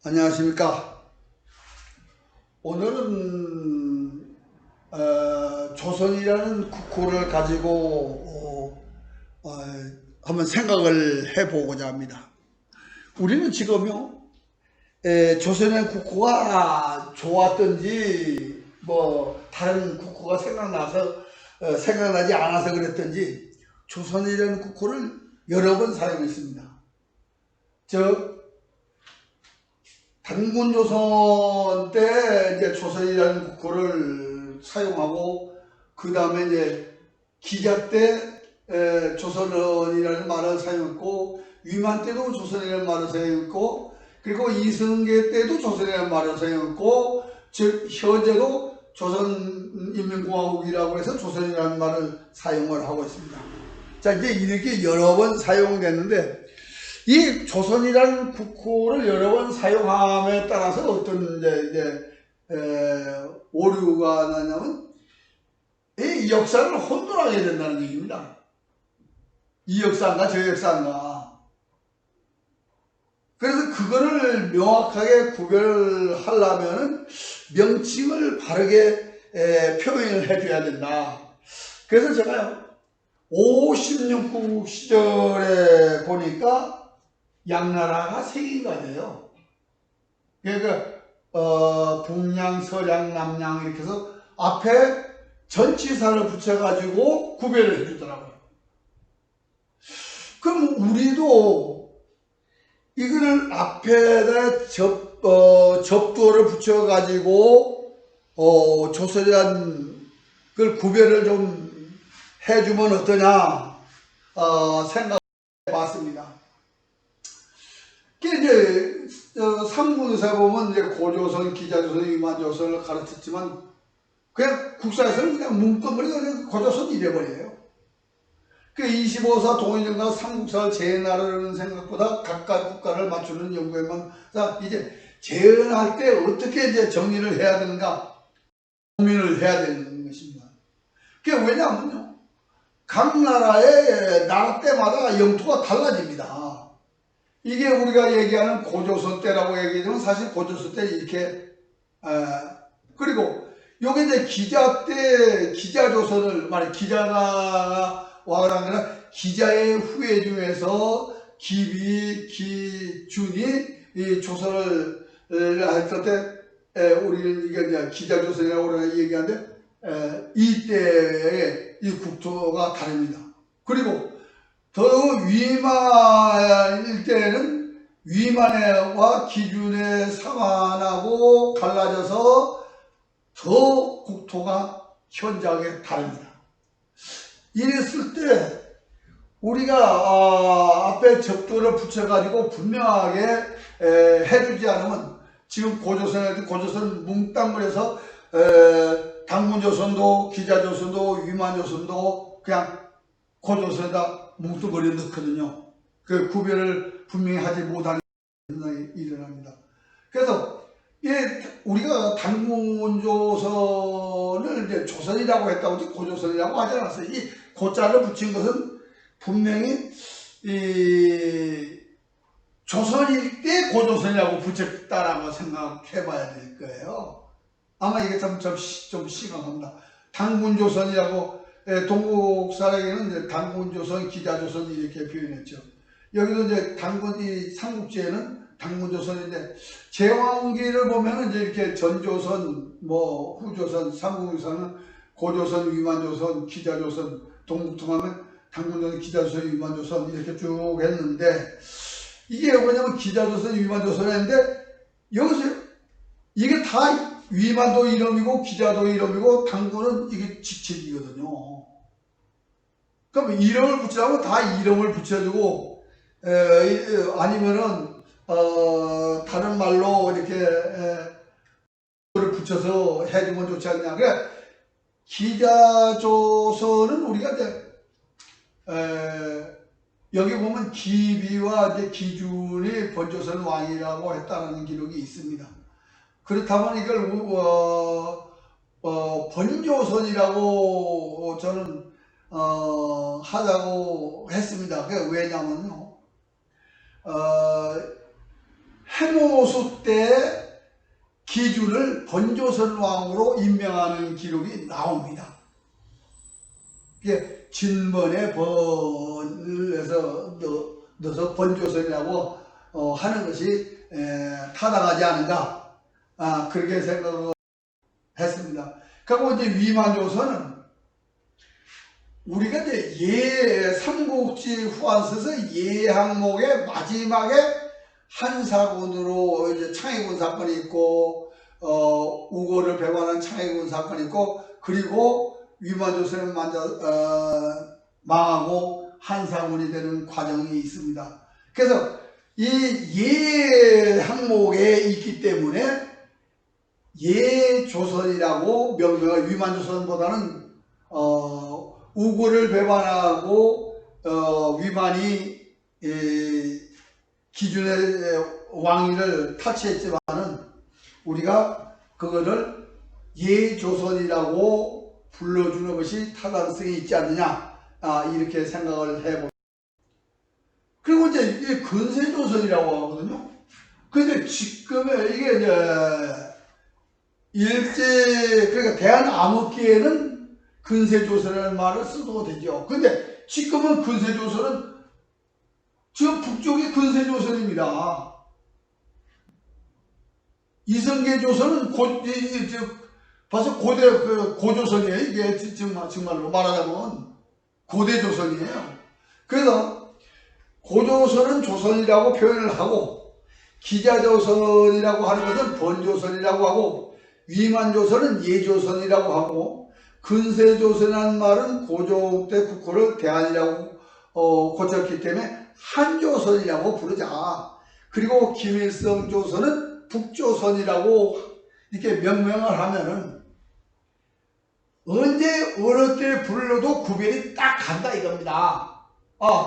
안녕하십니까. 오늘은 조선이라는 국호를 가지고 한번 생각을 해보고자 합니다. 우리는 지금요, 조선의 국호가 좋았던지 뭐 다른 국호가 생각나지 않아서 그랬던지 조선이라는 국호를 여러 번 사용했습니다. 즉 단군조선 때 이제 조선이라는 국호를 사용하고, 그 다음에 이제 기자 때 조선이라는 말을 사용했고, 위만 때도 조선이라는 말을 사용했고, 그리고 이승계 때도 조선이라는 말을 사용했고, 즉 현재도 조선인민공화국이라고 해서 조선이라는 말을 사용을 하고 있습니다. 자, 이제 이렇게 여러 번 사용됐는데, 이 조선이라는 국호를 여러 번 사용함에 따라서 어떤 이제 오류가 나냐면, 이 역사를 혼돈하게 된다는 얘기입니다. 이 역사인가 저 역사인가. 그래서 그거를 명확하게 구별하려면 명칭을 바르게 표현을 해줘야 된다. 그래서 제가요, 56국 시절에 보니까 양나라가 세 개가 돼요. 그러니까 북양, 서양, 남양 이렇게 해서 앞에 전치사를 붙여가지고 구별을 해주더라고요. 그럼 우리도 이거를 앞에다 접두어를 붙여가지고 조선이라는 걸 구별을 좀 해주면 어떠냐 생각해 봤습니다. 이제 상문에서 보면 이제 고조선, 기자조선, 위만조선을 가르쳤지만 그냥 국사에서는 그냥 뭉뚱그려서 그냥 고조선 이래버려요. 그 25사 동인연가 삼국사를 재현하려는 생각보다 각각 국가를 맞추는 연구에만, 이제 재현할 때 어떻게 이제 정리를 해야 되는가 고민을 해야 되는 것입니다. 그게 왜냐하면요, 각 나라의 나라 때마다 영토가 달라집니다. 이게 우리가 얘기하는 고조선 때라고 얘기하면 사실 고조선 때 이렇게 그리고 요게 이제 기자 때 기자조선을 기자가 와그란 거는 기자의 후예 중에서 기비, 기준이 이 조선을 했을 때 우리는 이게 이제 기자조선이라고 우리가 얘기하는데 이때의 이 국토가 다릅니다. 그리고 더 위만일 때는 위만과 기준의 상환하고 갈라져서 더 국토가 현저하게 다릅니다. 이랬을 때 우리가 앞에 접두를 붙여가지고 분명하게 해주지 않으면, 지금 고조선 뭉땅그려서 당군조선도 기자조선도 위만조선도 그냥 고조선에다 뭉뚱그려 넣거든요. 그 구별을 분명히 하지 못하는 일이 일어납니다. 그래서 우리가 당군조선을 이제 조선이라고 했다고 하지 고조선이라고 하지 않았어요. 이 고자를 붙인 것은 분명히 조선일 때 고조선이라고 붙였다라고 생각해 봐야 될 거예요. 아마 이게 좀 심각합니다. 당군조선이라고 동국사에게는 이제 당군조선, 기자조선 이렇게 표현했죠. 여기도 이제 이 삼국지에는 당군조선인데, 제왕기를 보면은 이제 이렇게 전조선, 뭐 후조선, 삼국유사는 고조선, 위만조선, 기자조선, 동국통하면 당군조선, 기자조선, 위만조선 이렇게 쭉 했는데, 이게 뭐냐면 기자조선, 위만조선 했는데, 여기서 이게 다 위만도 이름이고 기자도 이름이고 당군은 이게 직책이거든요. 그럼 이름을 붙이라면 다 이름을 붙여주고, 아니면은 다른 말로 이렇게 붙여서 해주면 좋지 않냐. 그러니까 기자조선은 우리가 이제 여기 보면 기비와 이제 기준이 번조선 왕이라고 했다는 기록이 있습니다. 그렇다면 이걸 번조선이라고 저는 하자고 했습니다. 그게 왜냐면요, 해모수 때 기준을 번조선 왕으로 임명하는 기록이 나옵니다. 이게 진번에 번을 해서 넣어서 번조선이라고 하는 것이 타당하지 않은가, 그렇게 생각을 했습니다. 그리고 이제 위만조선은 우리가 이제 삼국지 후한서에서 예항목의 마지막에 한사군으로 이제 창해군 사건이 있고, 우고를 배반한 창해군 사건이 있고, 그리고 위만조선은 망하고 한사군이 되는 과정이 있습니다. 그래서 이 예항목에 있기 때문에 예조선이라고 명명을, 위만조선보다는 우고를 배반하고 위만이 기준의 왕위를 타치했지만은 우리가 그거를 예조선이라고 불러주는 것이 타당성이 있지 않느냐, 이렇게 생각을 해봅니다. 그리고 이제 근세조선이라고 하거든요. 근데 지금의 이게 이제 그러니까 대한암흑기에는 근세조선이라는 말을 써도 되죠. 근데 지금은 근세조선은 지금 북쪽이 근세조선입니다. 이성계조선은 벌써 고조선이에요. 이게 정말로 말하자면 고대조선이에요. 그래서 고조선은 조선이라고 표현을 하고, 기자조선이라고 하는 것은 번조선이라고 하고, 위만조선은 예조선이라고 하고, 근세조선이라는 말은 고종 때 국호를 대한이라고 고쳤기 때문에 한조선이라고 부르자. 그리고 김일성 조선은 북조선이라고 이렇게 명명을 하면은 언제 어느 때 불러도 구별이 딱 간다 이겁니다.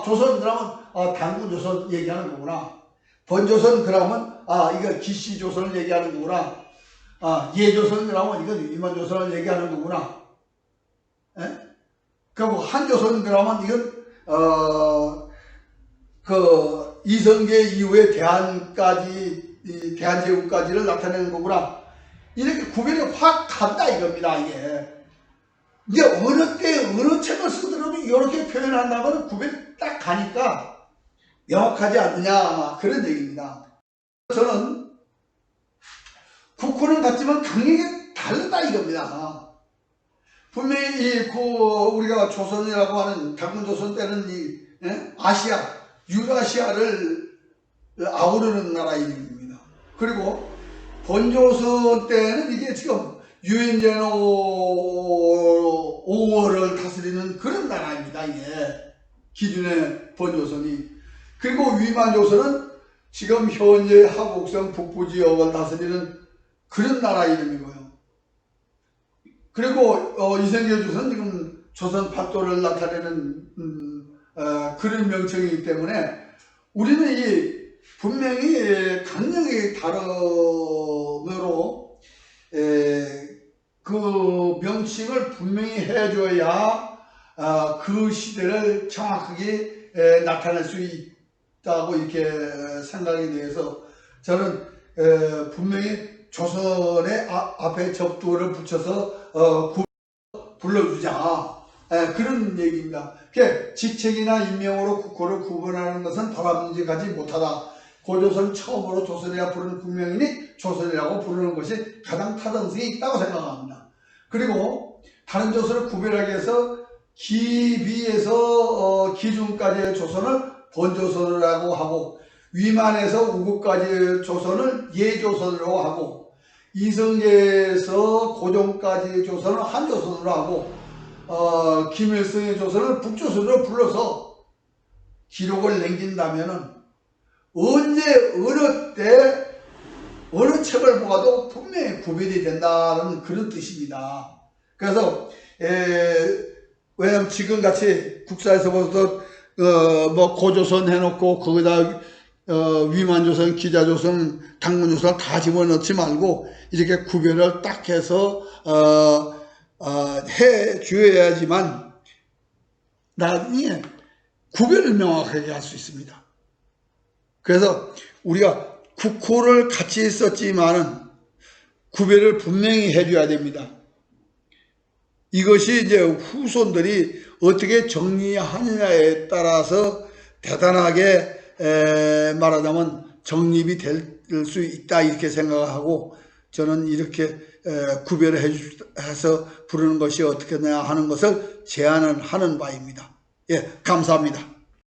조선 그러면 당군조선 얘기하는 거구나. 번조선 그러면 이거 기씨조선을 얘기하는 거구나. 예조선 그러면 이건 위만조선을 얘기하는 거구나. 그리고 한조선 그러면 이건 그 이성계 이후에 대한제국까지를 나타내는 거구나. 이렇게 구별이 확 간다 이겁니다. 이제 어느 때 어느 책을 쓰더라도 이렇게 표현한다면 구별이 딱 가니까 명확하지 않느냐, 그런 얘기입니다. 저는 국호는 같지만 강력히 다르다 이겁니다. 분명히 우리가 조선이라고 하는 당군조선 때는 아시아, 유라시아를 아우르는 나라 이름입니다. 그리고 번조선 때는 이게 지금 유엔제노 5월을 다스리는 그런 나라입니다. 이게 기준의 번조선이. 그리고 위만조선은 지금 현재 하곡성 북부 지역을 다스리는 그런 나라 이름이고요. 그리고 이성계조선은 지금 조선 팔도를 나타내는 그런 명칭이기 때문에 우리는 분명히 강력히 다름으로 그 명칭을 분명히 해줘야 그 시대를 정확하게 나타낼 수 있다고 이렇게 생각이 돼서 저는 분명히 조선의 앞에 접두를 붙여서 불러주자, 그런 얘기입니다. 직책이나 인명으로 국호를 구분하는 것은 바람직하지 못하다. 고조선 처음으로 조선이라 부르는 국명이니 조선이라고 부르는 것이 가장 타당성이 있다고 생각합니다. 그리고 다른 조선을 구별하기 위해서 기비에서 기중까지의 조선을 번조선이라고 하고, 위만에서 우국까지의 조선을 예조선으로 하고, 이성계에서 고종까지의 조선을 한조선으로 하고, 김일성의 조선을 북조선으로 불러서 기록을 남긴다면은 언제 어느 때 어느 책을 보아도 분명히 구별이 된다는 그런 뜻입니다. 그래서 왜냐면 지금같이 국사에서 보도 뭐 고조선 해놓고 거기다 위만조선, 기자조선, 당군조선 다 집어넣지 말고 이렇게 구별을 딱 해서 해 주어야지만 나중에 구별을 명확하게 할 수 있습니다. 그래서 우리가 국호를 같이 썼지만은 구별을 분명히 해줘야 됩니다. 이것이 이제 후손들이 어떻게 정리하느냐에 따라서 대단하게 말하자면 정립이 될 수 있다 이렇게 생각하고 저는 이렇게 구별을 해서 부르는 것이 어떻게냐 하는 것을 제안을 하는 바입니다. 예, 감사합니다.